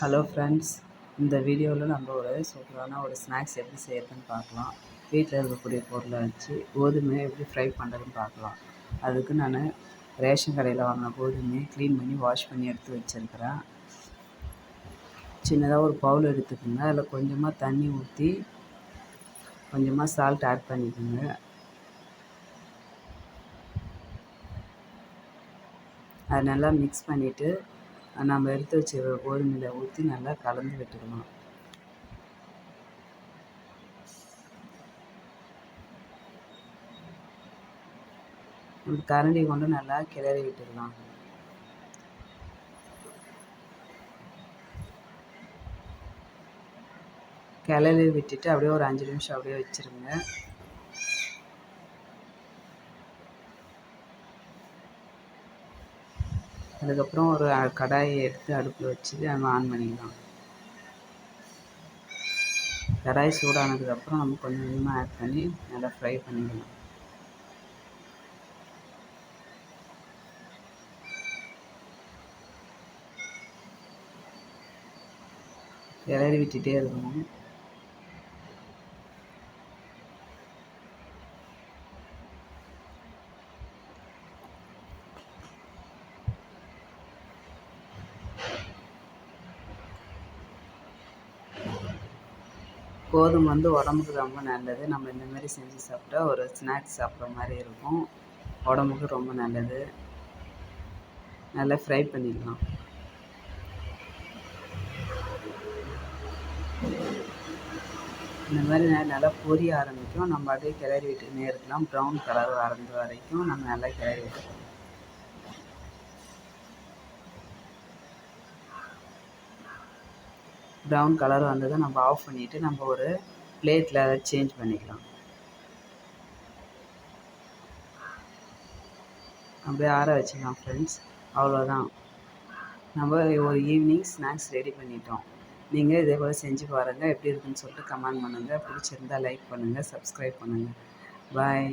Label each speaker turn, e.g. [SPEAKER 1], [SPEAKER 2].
[SPEAKER 1] Hello friends, இந்த வீடியோவில் நம்ம ஒரு சூப்பரான ஒரு ஸ்நாக்ஸ் எப்படி செய்யறதுன்னு பார்க்கலாம். வீட்டில் இருக்கக்கூடிய பொருளை வச்சு கோதுமையை எப்படி ஃப்ரை பண்ணுறதுன்னு பார்க்கலாம். அதுக்கு நான் ரேஷன் கடையில் வாங்கின கோதுமையை க்ளீன் பண்ணி வாஷ் பண்ணி எடுத்து வச்சுருக்கிறேன். சின்னதாக ஒரு பவுல் எடுத்துக்கோங்க. அதில் கொஞ்சமாக தண்ணி ஊற்றி கொஞ்சமாக சால்ட் ஆட் பண்ணிக்கோங்க. அதை நல்லா மிக்ஸ் பண்ணிவிட்டு நம்ம எடுத்து வச்சுருக்க கோதுமையில் ஊற்றி நல்லா கலந்து விட்டுக்கலாம். கரண்டி கொண்டு நல்லா கிளறி விட்டுடலாம். கிளறி விட்டுட்டு அப்படியே ஒரு 5 நிமிஷம் அப்படியே வச்சுருங்க. அதுக்கப்புறம் ஒரு கடாயை எடுத்து அடுப்பில் வச்சு நம்ம ஆன் பண்ணிக்கலாம். கடாய் சூடானதுக்கப்புறம் நம்ம கொஞ்சம் கொஞ்சமாக ஆட் பண்ணி நல்லா ஃப்ரை பண்ணிக்கலாம். கிளறி விட்டுட்டே இருக்கணும். கோதுமை உடம்புக்கு ரொம்ப நல்லது. நம்ம இந்தமாரி செஞ்சு சாப்பிட்டா ஒரு ஸ்நாக்ஸ் சாப்பிட்ற மாதிரி இருக்கும். உடம்புக்கு ரொம்ப நல்லது. நல்லா ஃப்ரை பண்ணிக்கலாம். இந்த மாதிரி நல்லா பொரிய ஆரம்பிக்கும். நம்ம அப்படியே கிளறி விட்டுக்கினே இருக்கலாம். ப்ரௌன் கலர் வர்றது வரைக்கும் நம்ம நல்லா கிளறி விட்டுக்கலாம். ப்ரௌன் கலர் வந்ததை நம்ம ஆஃப் பண்ணிவிட்டு நம்ம ஒரு பிளேட்டில் சேஞ்ச் பண்ணிக்கலாம். அப்படியே ஆற வச்சுக்கலாம் ஃப்ரெண்ட்ஸ். அவ்வளோதான், நம்ம ஒரு ஈவினிங் ஸ்நாக்ஸ் ரெடி பண்ணிட்டோம். நீங்கள் இதே போல் செஞ்சு பாருங்கள். எப்படி இருக்குன்னு சொல்லிட்டு கமெண்ட் பண்ணுங்கள். பிடிச்சிருந்தால் லைக் பண்ணுங்கள், சப்ஸ்கிரைப் பண்ணுங்கள். பாய்.